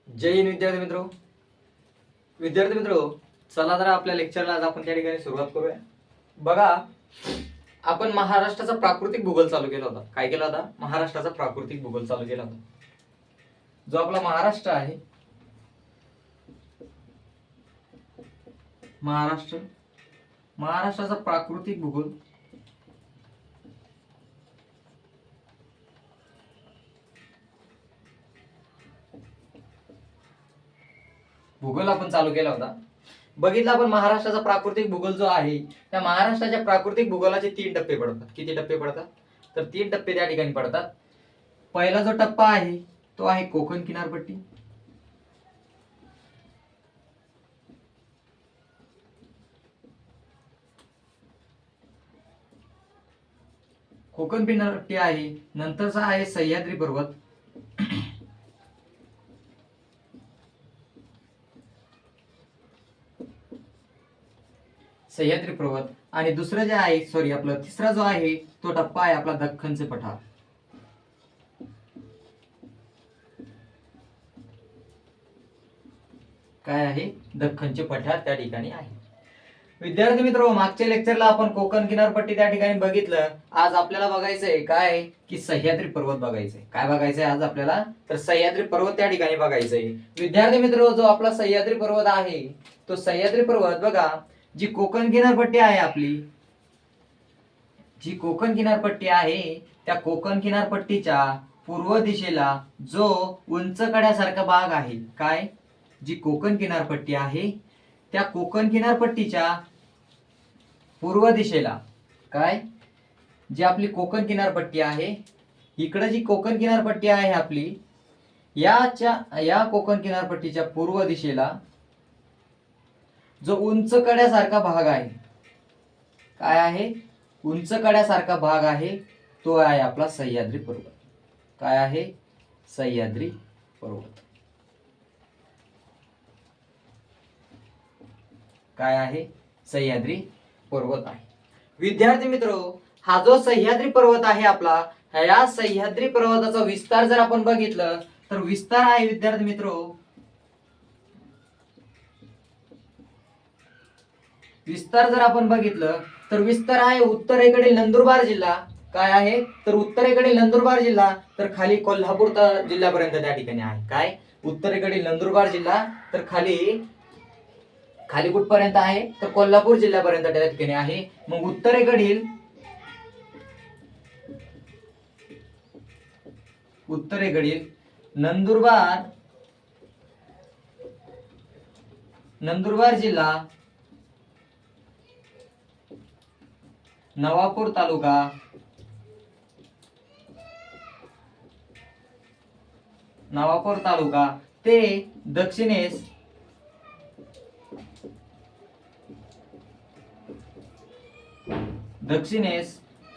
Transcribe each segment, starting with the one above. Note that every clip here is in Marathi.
जय हिंद विद्यार्थी मित्रो चला तर आपल्या लेक्चरला आज आपण त्या ठिकाणी सुरुवात करूया. बघा, आपण महाराष्ट्राचा प्राकृतिक भूगोल चालू केला होता. काय केला होता? महाराष्ट्राचा प्राकृतिक भूगोल चालू केला होता. जो आपला महाराष्ट्र आहे, महाराष्ट्राचा प्राकृतिक भूगोल आपण चालू केला होता. बघितलं आपण महाराष्ट्राचा प्राकृतिक भूगोल जो आहे, त्या महाराष्ट्राच्या प्राकृतिक भूगोलाचे 3 टप्पे पडतात. किती टप्पे पडतात? तर 3 टप्पे त्या ठिकाणी पडतात. पहिला जो टप्पा आहे तो आहे कोकण किनारपट्टी. कोकण किनारपट्टी आहे. नंतरचा आहे सह्याद्री पर्वत. सह्याद्री पर्वत. आणि दुसरं जे आहे आपलं तिसरा जो आहे तो टप्पा आहे आपला दख्खनचे पठार. काय आहे? दख्खनचे पठार त्या ठिकाणी आहे. विद्यार्थी मित्र, मागच्या लेक्चरला आपण कोकण किनारपट्टी त्या ठिकाणी बघितलं. आज आपल्याला बघायचंय काय की सह्याद्री पर्वत बघायचंय. काय बघायचंय आज आपल्याला? तर सह्याद्री पर्वत त्या ठिकाणी बघायचंय. विद्यार्थी मित्र, जो आपला सह्याद्री पर्वत आहे तो सह्याद्री पर्वत बघा, जी कोकण किनारपट्टी आहे आपली, जी कोकण किनारपट्टी आहे त्या कोकण किनारपट्टीच्या पूर्व दिशेला जो उंच कड्यासारखा भाग आहे, काय? जी कोकण किनारपट्टी आहे त्या कोकण किनारपट्टीच्या पूर्व दिशेला, काय? जी आपली कोकण किनारपट्टी आहे, इकडे जी कोकण किनारपट्टी आहे आपली, या कोकण किनारपट्टीच्या पूर्व दिशेला जो उंच कड्यासारखा भाग आहे, काय आहे? उंच कड्यासारखा भाग आहे, तो आहे आपला सह्याद्री पर्वत. काय आहे? सह्याद्री पर्वत. काय आहे? सह्याद्री पर्वत आहे. विद्यार्थी मित्रो, हा जो सह्याद्री पर्वत आहे आपला, या सह्याद्री पर्वताचा विस्तार जर आपण बघितलं तर विस्तार आहे विद्यार्थी मित्रो, विस्तार जर आपण बघितलं तर विस्तार आहे उत्तरेकडील नंदुरबार जिल्हा. काय आहे? तर उत्तरेकडील नंदुरबार जिल्हा तर खाली कोल्हापूर जिल्ह्यापर्यंत त्या ठिकाणी आहे. काय? उत्तरेकडील नंदुरबार जिल्हा तर खाली कुठपर्यंत आहे? तर कोल्हापूर जिल्ह्यापर्यंत त्या ठिकाणी आहे. मग उत्तरेकडील नंदुरबार जिल्हा, नवापूर तालुका ते दक्षिणेस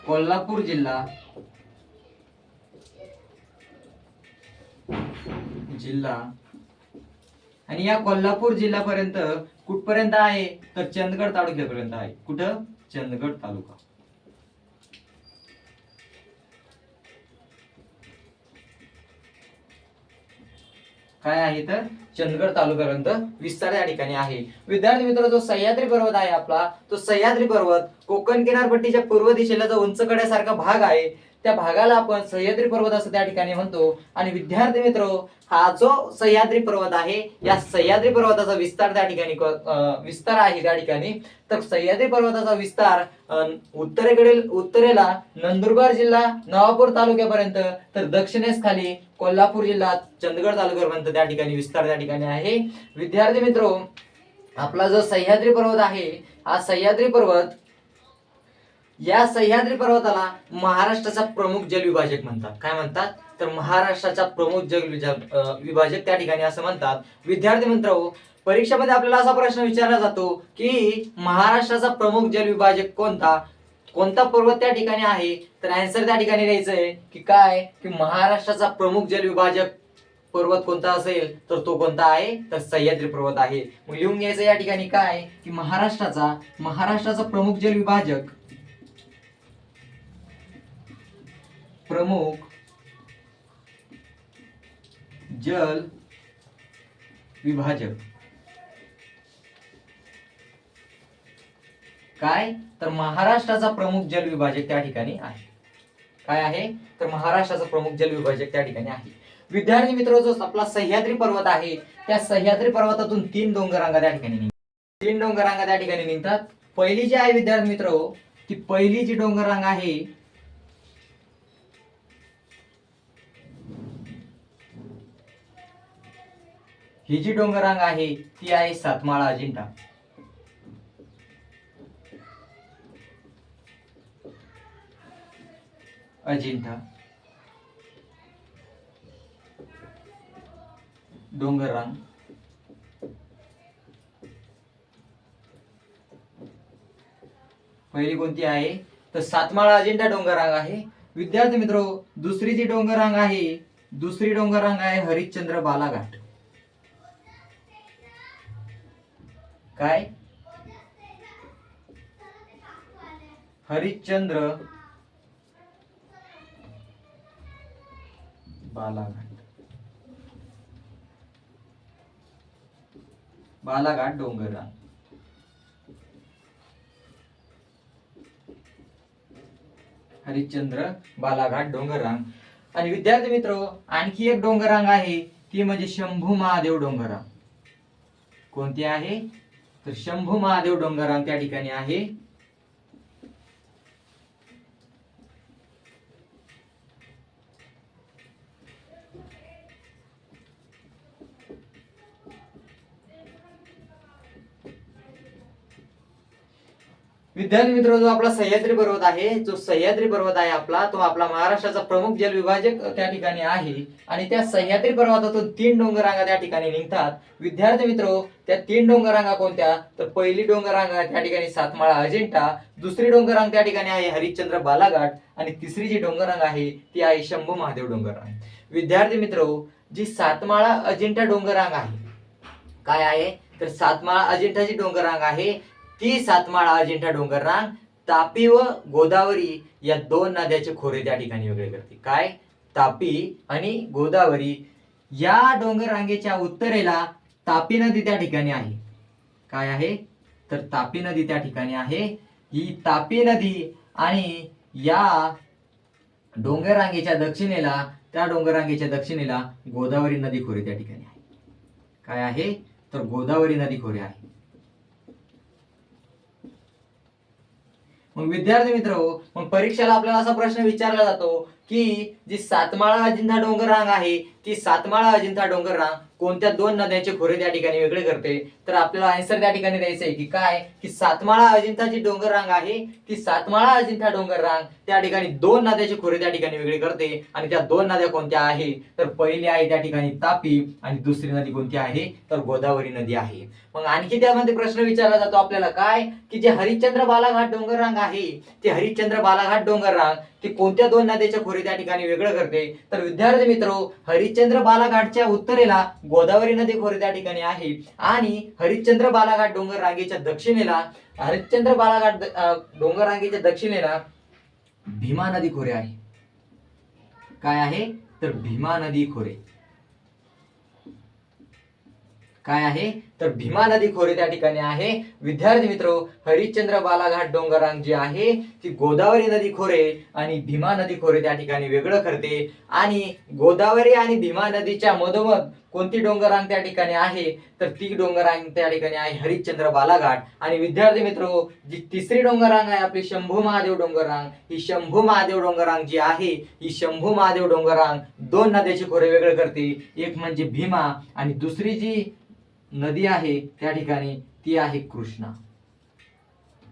कोल्हापूर जिल्हा आणि या कोल्हापूर जिल्ह्यापर्यंत कुठपर्यंत आहे? तर चंदगड तालुक्यापर्यंत आहे. कुठं? चंदगड तालुका. काय आहे? तर चंदगड तालुक्यापर्यंत विस्तार या ठिकाणी आहे. विद्यार्थी मित्र, जो सह्याद्री पर्वत आहे आपला, तो सह्याद्री पर्वत कोकण किनारपट्टीच्या पूर्व दिशेला जो उंच कड्यासारखा भाग आहे, त्या भागाला आपण सह्याद्री पर्वत असं त्या ठिकाणी म्हणतो. आणि विद्यार्थी मित्र, हा जो सह्याद्री पर्वत आहे, या सह्याद्री पर्वताचा विस्तार त्या ठिकाणी विस्तार आहे त्या ठिकाणी. तर सह्याद्री पर्वताचा विस्तार उत्तरेला नंदुरबार जिल्हा नवापूर तालुक्यापर्यंत, तर दक्षिणेस खाली कोल्हापूर जिल्हा चंदगड तालुक्यापर्यंत त्या ठिकाणी विस्तार त्या ठिकाणी आहे. विद्यार्थी मित्रो, आपला जो सह्याद्री पर्वत आहे, हा सह्याद्री पर्वत, या सह्याद्री पर्वताला महाराष्ट्राचा प्रमुख जलविभाजक म्हणतात. काय म्हणतात? तर महाराष्ट्राचा प्रमुख विभाजक त्या ठिकाणी असं म्हणतात. विद्यार्थी मित्र, परीक्षेमध्ये आपल्याला असा प्रश्न विचारला जातो की महाराष्ट्राचा प्रमुख जलविभाजक कोणता पर्वत त्या ठिकाणी आहे? तर आन्सर त्या ठिकाणी द्यायचंय की काय? की महाराष्ट्राचा प्रमुख जलविभाजक पर्वत कोणता असेल तर तो कोणता आहे? तर सह्याद्री पर्वत आहे. मग लिहून घ्यायचं या ठिकाणी काय की महाराष्ट्राचा प्रमुख जलविभाजक जल विभाजक काय तर महाराष्ट्राचा प्रमुख जल विभाजक त्या ठिकाणी आहे. काय आहे तर महाराष्ट्राचा प्रमुख जल विभाजक त्या ठिकाणी आहे. विद्यार्थी मित्र, जो आपला सह्याद्री पर्वत आहे त्या सह्याद्री पर्वतातून 3 डोंगररांगा त्या ठिकाणी निघतात. 3 डोंगररांगा त्या ठिकाणी निघतात. पहिली जी आहे विद्यार्थी मित्र, ती पहिली जी डोंगररांग आहे ही जी डोंगररांग आहे ती आहे सातमाळा अजिंठा. अजिंठा डोंगररांग. पहिली कोणती आहे तर सातमाळा अजिंठा डोंगररांग आहे. विद्यार्थी मित्रो, दुसरी जी डोंगररांग आहे, दुसरी डोंगररांग आहे हरिश्चंद्र बालाघाट. काय हरिश्चंद्र बालाघाट. बालाघाट डोंगररांग. हरिश्चंद्र बालाघाट डोंगररांग. आणि विद्यार्थी मित्र, आणखी एक डोंगररांग आहे ती म्हणजे शंभू महादेव डोंगररांग. कोणती आहे तर शंभू महादेव डोंगररांग त्या ठिकाणी आहे. विद्यार्थी मित्र, जो आपला सह्याद्री पर्वत आहे, जो सह्याद्री पर्वत आहे आपला, तो आपला महाराष्ट्राचा प्रमुख जल विभाजक त्या ठिकाणी आहे. आणि त्या सह्याद्री पर्वतातून 3 डोंगररांगा त्या ठिकाणी निघतात. विद्यार्थी मित्र, त्या 3 डोंगररांगा कोणत्या तर पहिली डोंगररांग त्या ठिकाणी सातमाळा अजिंठा, दुसरी डोंगररांग त्या ठिकाणी आहे हरिश्चंद्र बालाघाट, आणि तिसरी जी डोंगररांग आहे ती आहे शंभू महादेव डोंगररांग. विद्यार्थी मित्र, जी सातमाळा अजिंठा डोंगररांग आहे, काय आहे तर सातमाळा अजिंठा जी डोंगररांग आहे ती सातमाळा अजिंठा डोंगररांग तापी व गोदावरी या 2 नद्याचे खोरे त्या ठिकाणी वेगळे करते. काय तापी आणि गोदावरी या डोंगररांगेच्या उत्तरेला तापी नदी त्या ठिकाणी आहे. काय आहे तर तापी नदी त्या ठिकाणी आहे. ही तापी नदी आणि या डोंगररांगेच्या दक्षिणेला, त्या डोंगररांगेच्या दक्षिणेला गोदावरी नदी खोरे त्या ठिकाणी आहे. काय आहे तर गोदावरी नदी खोरे आहे. मग विद्यार्थी मित्र, मग परीक्षेला आपल्याला असा प्रश्न विचारला जातो की जी सातमाळा अजिंठा डोंगररांग आहे ती सातमाळा अजिंठा डोंगररांग कोणत्या 2 नद्यांचे खोरे त्या ठिकाणी वेगळे करते. तर आपल्याला आन्सर त्या ठिकाणी द्यायचं आहे की काय की सातमाळा अजिंठा जी डोंगररांग आहे ती सातमाळा अजिंठा डोंगररांग त्या ठिकाणी 2 नद्याचे खोरे त्या ठिकाणी वेगळे करते. आणि त्या 2 नद्या कोणत्या आहे तर पहिली आहे त्या ठिकाणी तापी, आणि दुसरी नदी कोणती आहे तर गोदावरी नदी आहे. मग आणखी त्यामध्ये प्रश्न विचारला जातो आपल्याला काय की जे हरिश्चंद्र बालाघाट डोंगररांग आहे ते हरिश्चंद्र बालाघाट डोंगररांग ती कोणत्या 2 नद्याच्या खोरे त्या ठिकाणी वेगळं करते. तर विद्यार्थी मित्र, हरिश्चंद्र बालाघाटच्या उत्तरेला गोदावरी नदी खोरे त्या ठिकाणी आहे, आणि हरिश्चंद्र बालाघाट डोंगररांगेच्या दक्षिणेला, हरिश्चंद्र बालाघाट डोंगररांगेच्या दक्षिणेला भीमा नदी खोरे आहे. काय आहे तर भीमा नदी खोरे. काय आहे तर भीमा नदी खोरे त्या ठिकाणी आहे. विद्यार्थी मित्र, हरिश्चंद्र बालाघाट डोंगररांग जी आहे ती गोदावरी नदी खोरे आणि भीमा नदी खोरे त्या ठिकाणी वेगळं करते. आणि गोदावरी आणि भीमा नदीच्या मधोमध कोणती डोंगररांग त्या ठिकाणी आहे तर ती डोंगररांग त्या ठिकाणी आहे हरिश्चंद्र बालाघाट. आणि विद्यार्थी मित्र, जी तिसरी डोंगररांग आहे आपली शंभू महादेव डोंगररांग, ही शंभू महादेव डोंगररांग जी आहे ही शंभू महादेव डोंगररांग 2 नद्याचे खोरे वेगळे करते. एक म्हणजे भीमा, आणि दुसरी जी नदी आहे त्या ठिकाणी ती आहे कृष्णा.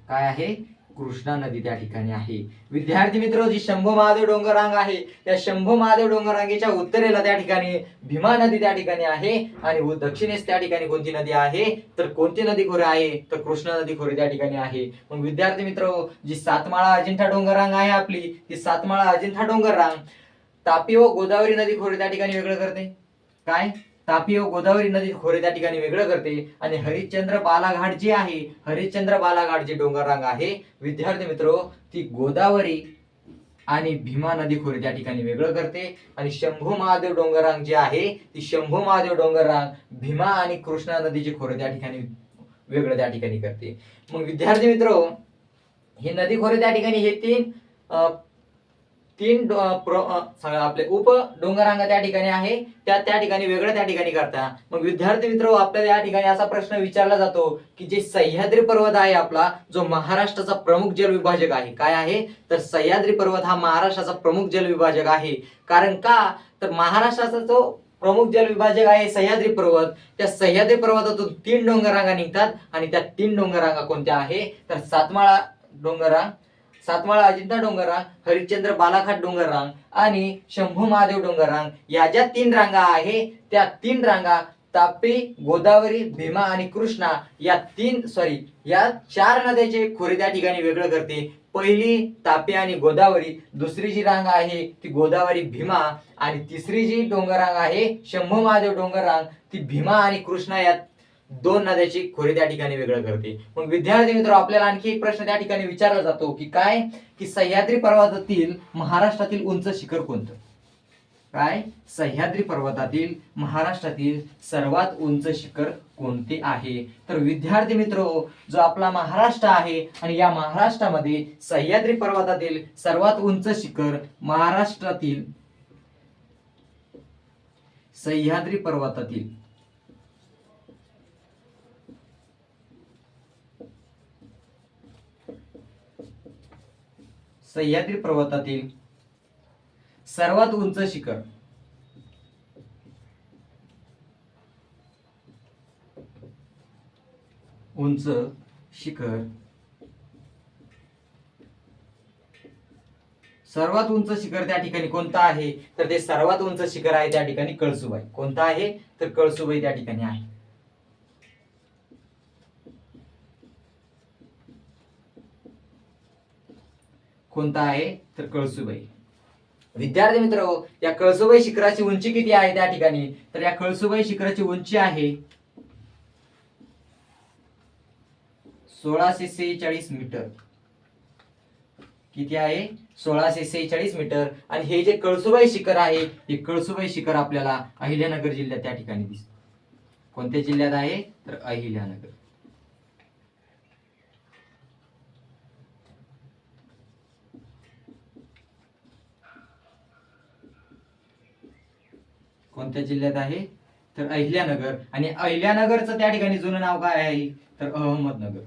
काय आहे कृष्णा नदी त्या ठिकाणी आहे. विद्यार्थी मित्र, जी शंभू महादेव डोंगररांग आहे त्या शंभू महादेव डोंगररांगेच्या उत्तरेला त्या ठिकाणी भीमा नदी त्या ठिकाणी आहे, आणि दक्षिणेस त्या ठिकाणी कोणती नदी आहे तर कोणती नदी खोरे आहे तर कृष्णा नदी खोरे त्या ठिकाणी आहे. मग विद्यार्थी मित्र, जी सातमाळा अजिंठा डोंगररांग आहे आपली ती सातमाळा अजिंठा डोंगररांग तापी व गोदावरी नदी खोरे त्या ठिकाणी वेगळं करते. काय तापी व गोदावरी नदी खोरे त्या ठिकाणी वेगळं करते. आणि हरिश्चंद्र बालाघाट जी आहे, हरिश्चंद्र बालाघाट जी डोंगररांग आहे विद्यार्थी मित्र, ती गोदावरी आणि भीमा नदी खोरे त्या ठिकाणी वेगळं करते. आणि शंभू महादेव डोंगररांग जे आहे ती शंभू महादेव डोंगररांग भीमा आणि कृष्णा नदीचे खोरे त्या ठिकाणी वेगळं त्या ठिकाणी करते. मग विद्यार्थी मित्र, हे नदी खोरे त्या ठिकाणी हे तीन आपले उप डोंगररांगा त्या ठिकाणी आहे त्या ठिकाणी वेगळं त्या ठिकाणी करता. मग विद्यार्थी मित्र, आपल्याला या ठिकाणी असा प्रश्न विचारला जातो की जे सह्याद्री पर्वत आहे आपला, जो महाराष्ट्राचा प्रमुख जलविभाजक आहे, काय आहे तर सह्याद्री पर्वत हा महाराष्ट्राचा प्रमुख जलविभाजक आहे. कारण का तर महाराष्ट्राचा जो प्रमुख जलविभाजक आहे सह्याद्री पर्वत, त्या सह्याद्री पर्वतातून 3 डोंगररांगा निघतात आणि त्या 3 डोंगररांगा कोणत्या आहे तर सातमाळा डोंगररांग, सातमाळा अजिंठा डोंगररांग, हरिश्चंद्र बालाघाट डोंगररांग आणि शंभू महादेव डोंगररांग, या ज्या 3 रांगा आहे त्या 3 रांगा तापी, गोदावरी, भीमा आणि कृष्णा या 4 नद्याचे खोरे त्या ठिकाणी वेगळं करते. पहिली तापी आणि गोदावरी, दुसरी जी रांग आहे ती गोदावरी भीमा आणि तिसरी जी डोंगररांग आहे शंभू महादेव डोंगररांग ती भीमा आणि कृष्णा या 2 नद्याची खोरे त्या ठिकाणी वेगळं करते. मग विद्यार्थी मित्र, आपल्याला आणखी एक प्रश्न त्या ठिकाणी विचारला जातो की काय की सह्याद्री पर्वतातील महाराष्ट्रातील उंच शिखर कोणतं? काय सह्याद्री पर्वतातील महाराष्ट्रातील सर्वात उंच शिखर कोणते आहे? तर विद्यार्थी मित्र, जो आपला महाराष्ट्र आहे आणि या महाराष्ट्रामध्ये सह्याद्री पर्वतातील सर्वात उंच शिखर महाराष्ट्रातील सह्याद्री पर्वतातील सह्याद्री पर्वतातील सर्वात उंच शिखर सर्वात उंच शिखर त्या ठिकाणी कोणतं आहे तर ते सर्वात उंच शिखर आहे त्या ठिकाणी कळसुबाई. कोणतं आहे तर कळसुबाई त्या ठिकाणी आहे. कोणता आहे तर कळसुबाई. विद्यार्थी मित्र, या कळसुबाई शिखराची उंची किती आहे त्या ठिकाणी तर या कळसुबाई शिखराची उंची आहे 1646 मीटर. किती आहे 1646 मीटर. आणि हे जे कळसुबाई शिखर आहे हे कळसुबाई शिखर आपल्याला अहिल्यानगर जिल्ह्यात त्या ठिकाणी दिसते. कोणत्या जिल्ह्यात आहे तर अहिल्यानगर. कोणत्या जिल्ह्यात आहे तर अहिल्यानगर. आणि अहिल्यानगरचं त्या ठिकाणी जुनं नाव काय आहे तर अहमदनगर.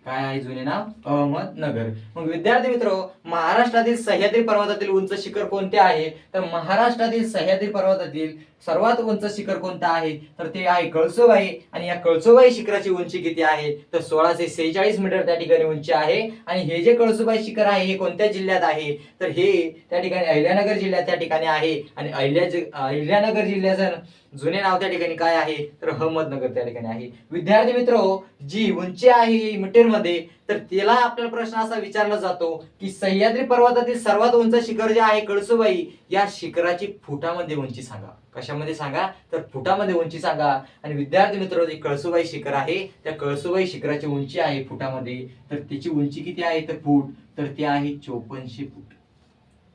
काय आहे जुने नाव अहमदनगर. मग विद्यार्थी मित्र, महाराष्ट्रातील सह्याद्री पर्वतातील उंच शिखर कोणते आहे तर महाराष्ट्रातील सह्याद्री पर्वतातील सर्वात उंच शिखर कोणतं आहे तर ते आहे कळसुबाई. आणि या कळसुबाई शिखराची उंची किती आहे तर 1646 मीटर त्या ठिकाणी उंची आहे. आणि हे जे कळसुबाई शिखर आहे हे कोणत्या जिल्ह्यात आहे तर हे त्या ठिकाणी अहिल्यानगर जिल्ह्यात त्या ठिकाणी आहे. आणि अहिल्यानगर जिल्ह्याचं जुने नाव त्या ठिकाणी काय आहे तर अहमदनगर त्या ठिकाणी आहे. विद्यार्थी मित्र, जी उंची आहे मीटर मध्ये तर त्याला आपल्याला प्रश्न असा विचारला जातो की सह्याद्री पर्वतातील सर्वात उंच शिखर जे आहे कळसुबाई या शिखराची फुटामध्ये उंची सांगा. कशामध्ये सांगा तर फुटामध्ये उंची सांगा. आणि विद्यार्थी मित्र, जे कळसुबाई शिखर आहे त्या कळसुबाई शिखराची उंची आहे फुटामध्ये तर त्याची उंची किती आहे तर फूट तर ती आहे 5400 फूट.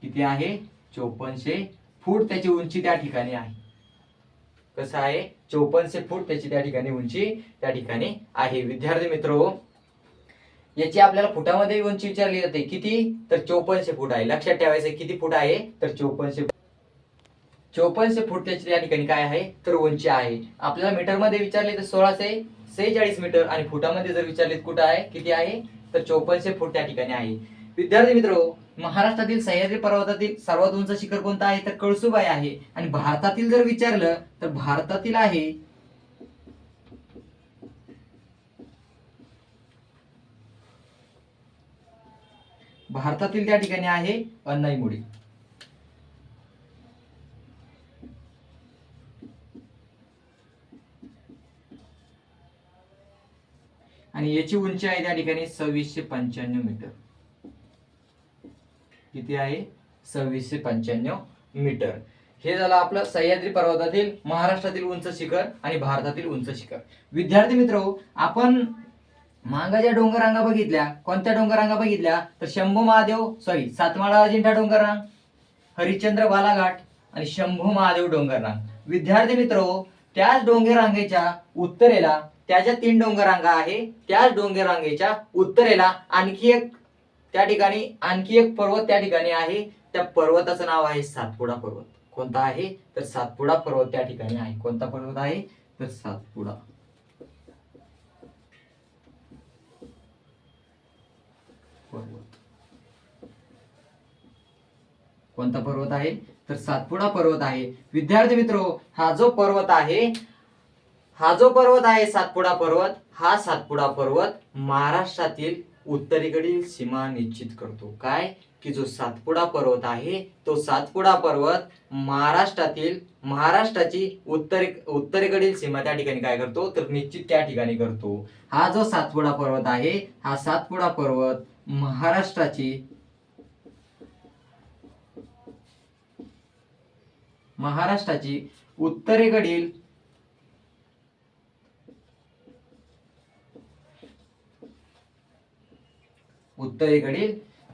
किती आहे 5400 फूट त्याची उंची त्या ठिकाणी आहे. कसं आहे 5400 फूट त्याची त्या ठिकाणी उंची त्या ठिकाणी आहे. विद्यार्थी मित्र, याची आपल्याला फुटामध्ये उंची विचारली जाते किती तर 5400 फूट आहे. लक्षात ठेवायचं किती फूट आहे तर 5400 फूट त्याची त्या ठिकाणी काय आहे तर उंची आहे. आपल्याला मीटर मध्ये विचारले तर 1646 मीटर आणि फुटामध्ये जर विचारले कुठं आहे किती आहे तर 5400 फूट त्या ठिकाणी आहे. विद्यार्थी मित्र, महाराष्ट्रातील सह्याद्री पर्वतातील सर्वात उंच शिखर कोणतं आहे तर कळसुबाई आहे. आणि भारतातील जर विचारलं तर भारतातील आहे त्या ठिकाणी आहे अन्नाईमुडी. आणि याची उंची आहे त्या ठिकाणी 2695 मीटर. किती आहे 2695 मीटर. हे झालं आपलं सह्याद्री पर्वतातील महाराष्ट्रातील उंच शिखर आणि भारतातील उंच शिखर. विद्यार्थी मित्र, आपण मांगाच्या डोंगररांगा बघितल्या, कोणत्या डोंगररांगा बघितल्या तर सातमाळा अजिंठा डोंगररांग, हरिश्चंद्र बालाघाट आणि शंभू महादेव डोंगररांग. विद्यार्थी मित्रो, त्याच डोंगररांगेच्या उत्तरेला त्याच्या 3 डोंगररांगा आहे, त्याच डोंगररांगेच्या उत्तरेला आणखी एक पर्वत त्या ठिकाणी आहे. त्या पर्वताचं नाव आहे सातपुडा पर्वत. कोणता आहे तर सातपुडा पर्वत त्या ठिकाणी आहे. कोणता पर्वत आहे तर सातपुडा पर्वत. कोणता पर्वत आहे तर सातपुडा पर्वत आहे. विद्यार्थी मित्रो, हा जो पर्वत आहे सातपुडा पर्वत, हा सातपुडा पर्वत महाराष्ट्रातील उत्तरेकडील सीमा निश्चित करतो. काय की जो सातपुडा पर्वत आहे तो सातपुडा पर्वत महाराष्ट्राची उत्तरेकडील सीमा त्या ठिकाणी काय करतो तर निश्चित त्या ठिकाणी करतो. हा जो सातपुडा पर्वत आहे, हा सातपुडा पर्वत महाराष्ट्राची उत्तरेकडील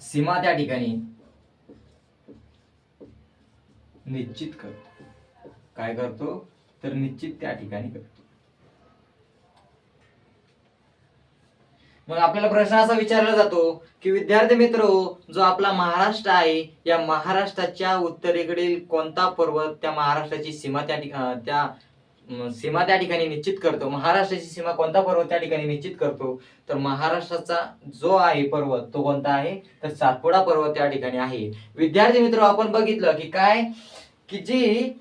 सीमा त्या ठिकाणी निश्चित करतो. काय करतो तर निश्चित त्या ठिकाणी करतो. मग आपल्याला प्रश्न असा विचारला जातो की विद्यार्थी मित्र, जो आपला महाराष्ट्र आहे, या महाराष्ट्राच्या उत्तरेकडील कोणता पर्वत त्या महाराष्ट्राची सीमा त्या ठिकाणी निश्चित करतो. महाराष्ट्राची सीमा कोणता पर्वत त्या ठिकाणी निश्चित करतो तर महाराष्ट्राचा जो आहे पर्वत तो कोणता आहे तर सातपुडा पर्वत त्या ठिकाणी आहे. विद्यार्थी मित्र, आपण बघितलं की काय की जी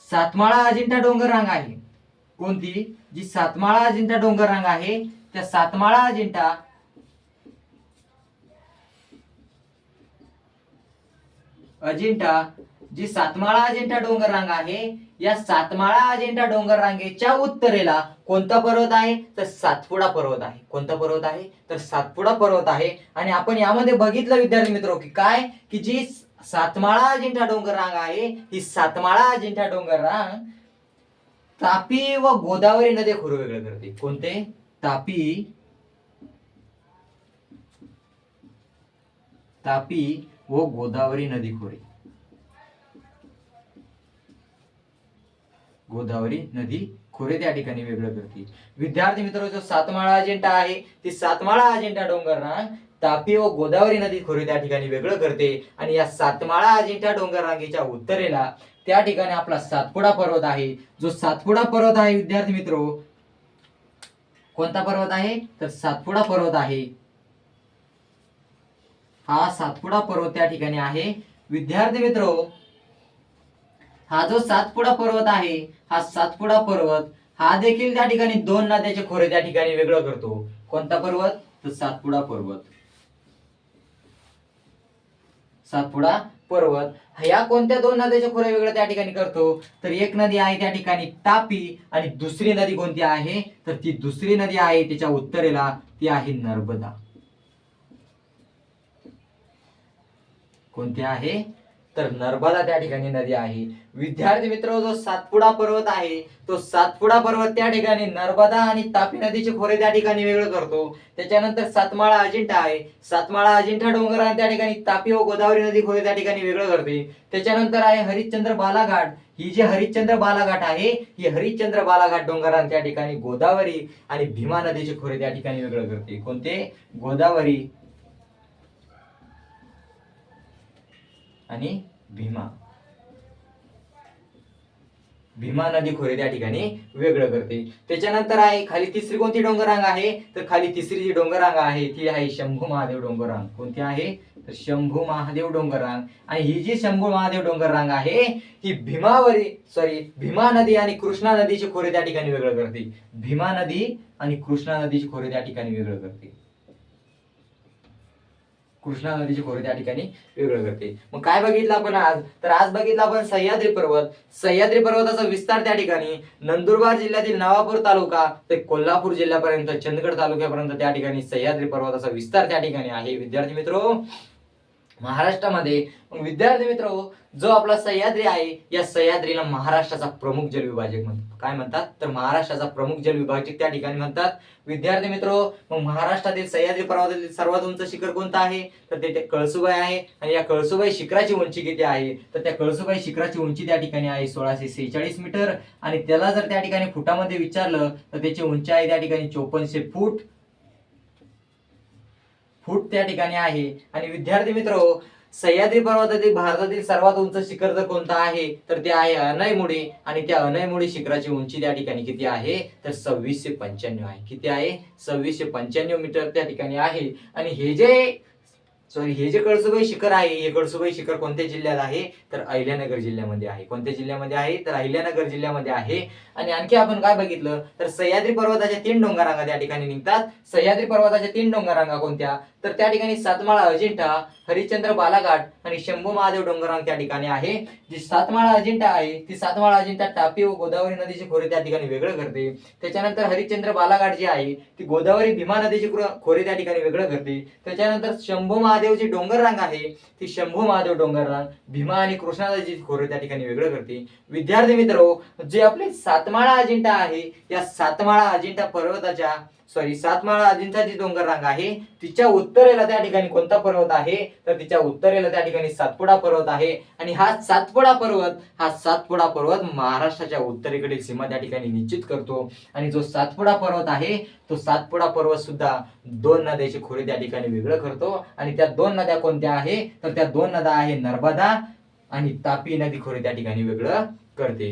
सातमाळा अजिंठा डोंगररांग आहे, कोणती जी सातमाळा अजिंठा डोंगररांग आहे, त्या सातमाळा अजिंठा डोंगररांग आहे, या सातमाळा अजिंठा डोंगररांगेच्या उत्तरेला कोणता पर्वत आहे तर सातपुडा पर्वत आहे. कोणता पर्वत आहे तर सातपुडा पर्वत आहे. आणि आपण यामध्ये बघितलं विद्यार्थी मित्र की काय की जी सातमाळा अजिंठा डोंगररांग आहे, ही सातमाळा अजिंठा डोंगररांग तापी व गोदावरी नदी खोरे वेगळे करते. कोणते तापी व गोदावरी नदी खोरे त्या ठिकाणी वेगळं करते. विद्यार्थी मित्र, जो सातमाळा अजिंठा आहे, ती सातमाळा अजिंठा डोंगररांग तापी व गोदावरी नदी खोरे त्या ठिकाणी वेगळं करते. आणि या सातमाळा अजिंठा डोंगररांगेच्या उत्तरेला त्या ठिकाणी आपला सातपुडा पर्वत आहे. जो सातपुडा पर्वत आहे विद्यार्थी मित्र, कोणता पर्वत आहे तर सातपुडा पर्वत आहे. हा सातपुडा पर्वत त्या ठिकाणी आहे. विद्यार्थी मित्र, हा जो सातपुडा पर्वत आहे, हा सातपुडा पर्वत हा देखील त्या ठिकाणी 2 नद्याचे खोरे त्या ठिकाणी वेगळं करतो. कोणता पर्वत तर सातपुडा पर्वत ह्या कोणत्या 2 नद्याचे खोरे वेगळं त्या ठिकाणी करतो तर एक नदी आहे त्या ठिकाणी तापी, आणि दुसरी नदी कोणती आहे तर ती दुसरी नदी आहे त्याच्या उत्तरेला, ती आहे नर्मदा. कोणती आहे तर नर्मदा त्या ठिकाणी नदी आहे. विद्यार्थी मित्र, जो सातपुडा पर्वत आहे, तो सातपुडा पर्वत त्या ठिकाणी नर्मदा आणि तापी नदीचे खोरे त्या ठिकाणी वेगळं करतो. त्याच्यानंतर सातमाळा अजिंठा आहे, सातमाळा अजिंठा डोंगररांग त्या ठिकाणी तापी व गोदावरी नदी खोरे त्या ठिकाणी वेगळं करते. त्याच्यानंतर आहे हरिश्चंद्र बालाघाट. ही जी हरिश्चंद्र बालाघाट आहे, ही हरिश्चंद्र बालाघाट डोंगररांग त्या ठिकाणी गोदावरी आणि भीमा नदीचे खोरे त्या ठिकाणी वेगळं करते. कोणते गोदावरी आणि भीमा नदी खोरे त्या ठिकाणी वेगळं करते. त्याच्यानंतर आहे खाली तिसरी कोणती डोंगररांग आहे तर खाली तिसरी जी डोंगररांग आहे ती आहे शंभू महादेव डोंगररांग. कोणती आहे तर शंभू महादेव डोंगररांग. आणि ही जी शंभू महादेव डोंगररांग आहे, ही भीमा नदी आणि कृष्णा नदीचे खोरे त्या ठिकाणी वेगळं करते. भीमा नदी आणि कृष्णा नदीचे खोरे त्या ठिकाणी वेगळं करते. कृष्णा नदीचे खोरे त्या ठिकाणी वेगळं करते. मग काय बघितलं आपण आज बघितलं आपण सह्याद्री पर्वताचा विस्तार त्या ठिकाणी नंदुरबार जिल्ह्यातील नवापूर तालुका ते कोल्हापूर जिल्ह्यापर्यंत, चंदगड तालुक्यापर्यंत त्या ठिकाणी सह्याद्री पर्वताचा विस्तार त्या ठिकाणी आहे. विद्यार्थी मित्रो, महाराष्ट्रामध्ये. मग विद्यार्थी मित्र, जो आपला सह्याद्री आहे, या सह्याद्रीला महाराष्ट्राचा प्रमुख जलविभाजक म्हणतात. काय म्हणतात? तर महाराष्ट्राचा प्रमुख जलविभाजक त्या ठिकाणी म्हणतात. विद्यार्थी मित्र, मग महाराष्ट्रातील सह्याद्री पर्वतातील सर्वात उंच शिखर कोणतं आहे? तर ते कळसुबाई आहे. आणि या कळसुबाई शिखराची उंची किती आहे? तर त्या कळसुबाई शिखराची उंची त्या ठिकाणी आहे 1646 मीटर. आणि त्याला जर त्या ठिकाणी फुटामध्ये विचारलं तर त्याची उंची आहे त्या ठिकाणी 5400 फूट त्या ठिकाणी आहे. आणि विद्यार्थी मित्र, सह्याद्री पर्वतातील भारतातील सर्वात उंच शिखर जर कोणतं आहे तर ते आहे अनईमुडी. आणि त्या अनईमुडी शिखराची उंची त्या ठिकाणी किती आहे? तर 2695 आहे. किती आहे? 2695 मीटर त्या ठिकाणी आहे. आणि हे जे कळसुबाई शिखर आहे, हे कळसुबाई शिखर कोणत्या जिल्ह्यात आहे? तर अहिल्यानगर जिल्ह्यामध्ये आहे. कोणत्या जिल्ह्यामध्ये आहे? तर अहिल्यानगर जिल्ह्यामध्ये आहे. आणि आणखी आपण काय बघितलं तर सह्याद्री पर्वताच्या 3 डोंगररांगा त्या ठिकाणी निघतात. सह्याद्री पर्वताच्या 3 डोंगररांगा कोणत्या? तर त्या ठिकाणी सातमाळा अजिंठा, हरिश्चंद्र बालाघाट आणि शंभू महादेव डोंगररांग त्या ठिकाणी आहे. जी सातमाळा अजिंठा आहे, ती सातमाळा अजिंठा तापी व गोदावरी नदीचे खोरे त्या ठिकाणी वेगळं करते. त्याच्यानंतर हरिश्चंद्र बालाघाट जी आहे ती गोदावरी भीमा नदीचे खोरे त्या ठिकाणी वेगळं करते. त्याच्यानंतर शंभू महादेव जी डोंगररांग आहे, ती शंभू महादेव डोंगररांग भीमा आणि कृष्णा नदीचे खोरे त्या ठिकाणी वेगळं करते. विद्यार्थी मित्र, जे आपले सातमाळा अजिंठा आहे, या सातमाळा अजिंठा जी डोंगररांग आहे, तिच्या उत्तरेला त्या ठिकाणी कोणता पर्वत आहे? तर तिच्या उत्तरेला त्या ठिकाणी सातपुडा पर्वत आहे. आणि हा सातपुडा पर्वत महाराष्ट्राच्या उत्तरेकडील सीमा त्या ठिकाणी निश्चित करतो. आणि जो सातपुडा पर्वत आहे, तो सातपुडा पर्वत सुद्धा 2 नद्याचे खोरे त्या ठिकाणी वेगळं करतो. आणि त्या 2 नद्या कोणत्या आहे? तर त्या 2 नद्या आहे नर्मदा आणि तापी नदी खोरे त्या ठिकाणी वेगळं करते.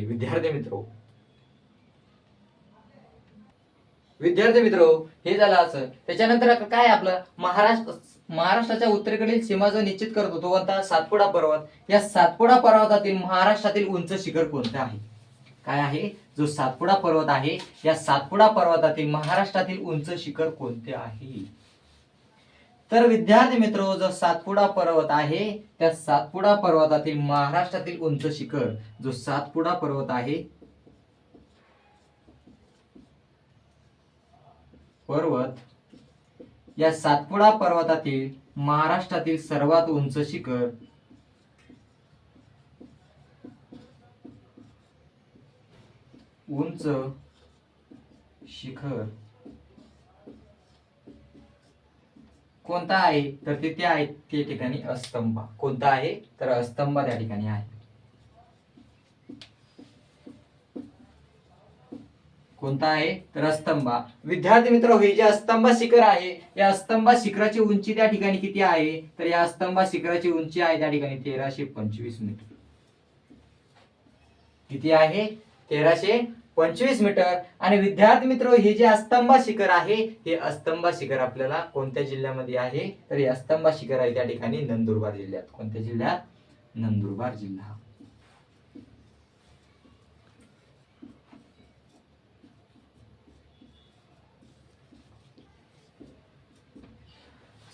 विद्यार्थी मित्र, हे झालं असं. त्याच्यानंतर काय आपलं महाराष्ट्राच्या उत्तरेकडील सीमा जो निश्चित करतो तो कोणता? सातपुडा पर्वत. या सातपुडा पर्वतातील महाराष्ट्रातील उंच शिखर कोणतं आहे? काय आहे? जो सातपुडा पर्वत आहे, या सातपुडा पर्वतातील महाराष्ट्रातील उंच शिखर कोणते आहे? तर विद्यार्थी मित्र, जो सातपुडा पर्वत आहे, त्या सातपुडा पर्वतातील महाराष्ट्रातील उंच शिखर जो सातपुडा पर्वत आहे, या सातपुडा पर्वतातील महाराष्ट्रातील सर्वात उंच शिखर कोणता आहे? तर ते आहे त्या ठिकाणी अस्तंबा. कोणता आहे? तर अस्तंबा त्या ठिकाणी आहे. कोणता आहे? तर अस्तंबा. विद्यार्थी मित्र, हे जे अस्तंबा शिखर आहे, या अस्तंबा शिखराची उंची त्या ठिकाणी किती आहे? तर या अस्तंबा शिखराची उंची आहे त्या ठिकाणी 1325 मीटर. किती आहे? 1325 मीटर. आणि विद्यार्थी मित्र, हे जे अस्तंबा शिखर आहे, हे अस्तंबा शिखर आपल्याला कोणत्या जिल्ह्यामध्ये आहे? तर हे अस्तंबा शिखर आहे त्या ठिकाणी नंदुरबार जिल्ह्यात. कोणत्या जिल्ह्यात? नंदुरबार जिल्हा.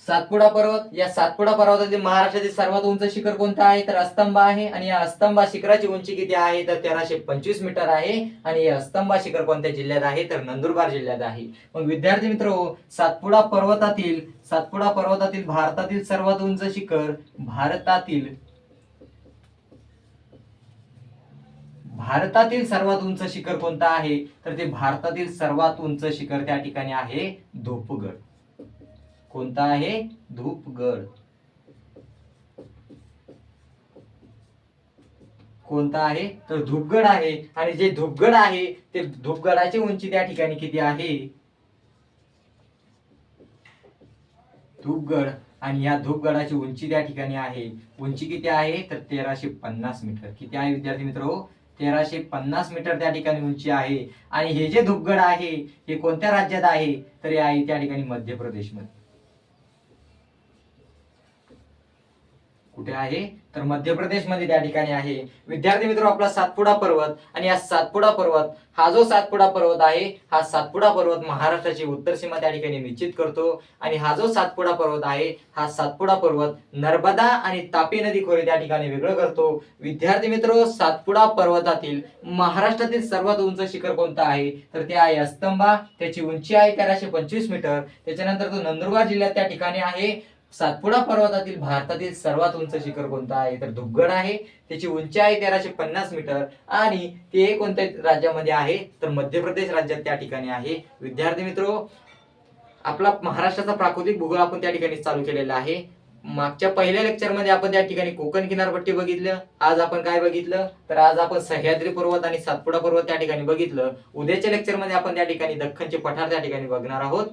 सातपुडा पर्वत. या सातपुडा पर्वतातील महाराष्ट्रातील सर्वात उंच शिखर कोणतं आहे? तर अस्तंबा आहे. आणि या अस्तंबा शिखराची उंची किती आहे? तर 1325 मीटर आहे. आणि हे अस्तंबा शिखर कोणत्या जिल्ह्यात आहे? तर नंदुरबार जिल्ह्यात आहे. मग विद्यार्थी मित्र, सातपुडा पर्वतातील भारतातील सर्वात उंच शिखर भारतातील सर्वात उंच शिखर कोणतं आहे? तर ते भारतातील सर्वात उंच शिखर त्या ठिकाणी आहे धूपगड. कोणता आहे? धूपगड. कोणता आहे? तर धूपगड आहे. आणि जे धूपगड आहे, ते धूपगडाची उंची त्या ठिकाणी किती आहे? धूपगड. आणि या धूपगडाची उंची त्या ठिकाणी आहे, उंची किती आहे? तर 1350 मीटर. किती आहे विद्यार्थी मित्र? 1350 मीटर त्या ठिकाणी उंची आहे. आणि हे जे धूपगड आहे, हे कोणत्या राज्यात आहे? तर हे आहे त्या ठिकाणी मध्य प्रदेशमध्ये. कुठे आहे? तर मध्य प्रदेशमध्ये त्या ठिकाणी आहे. विद्यार्थी मित्र, आपला सातपुडा पर्वत. आणि हा सातपुडा पर्वत आहे, हा सातपुडा पर्वत महाराष्ट्राची उत्तर सीमा त्या ठिकाणी निश्चित करतो. आणि हा जो सातपुडा पर्वत आहे, हा सातपुडा पर्वत नर्मदा आणि तापी नदी खोरे त्या ठिकाणी वेगळं करतो. विद्यार्थी मित्र, सातपुडा पर्वतातील महाराष्ट्रातील सर्वात उंच शिखर कोणतं आहे? तर ते आहे अस्तंबा. त्याची उंची आहे 1325 मीटर. त्याच्यानंतर तो नंदुरबार जिल्ह्यात त्या ठिकाणी आहे. सातपुडा पर्वतातील भारतातील सर्वात उंच शिखर कोणतं आहे तर धुपगड आहे. त्याची उंची आहे 1350 मीटर आणि ते कोणत्या राज्यामध्ये आहे तर मध्य प्रदेश राज्यात त्या ठिकाणी आहे. विद्यार्थी मित्रो, आपला महाराष्ट्राचा प्राकृतिक भूगोल आपण त्या ठिकाणी चालू केलेला आहे. मागच्या पहिल्या लेक्चरमध्ये आपण त्या ठिकाणी कोकण किनारपट्टी बघितलं. आज आपण काय बघितलं तर आज आपण सह्याद्री पर्वत आणि सातपुडा पर्वत त्या ठिकाणी बघितलं. उद्याच्या लेक्चरमध्ये आपण त्या ठिकाणी दख्खनचे पठार त्या ठिकाणी बघणार आहोत.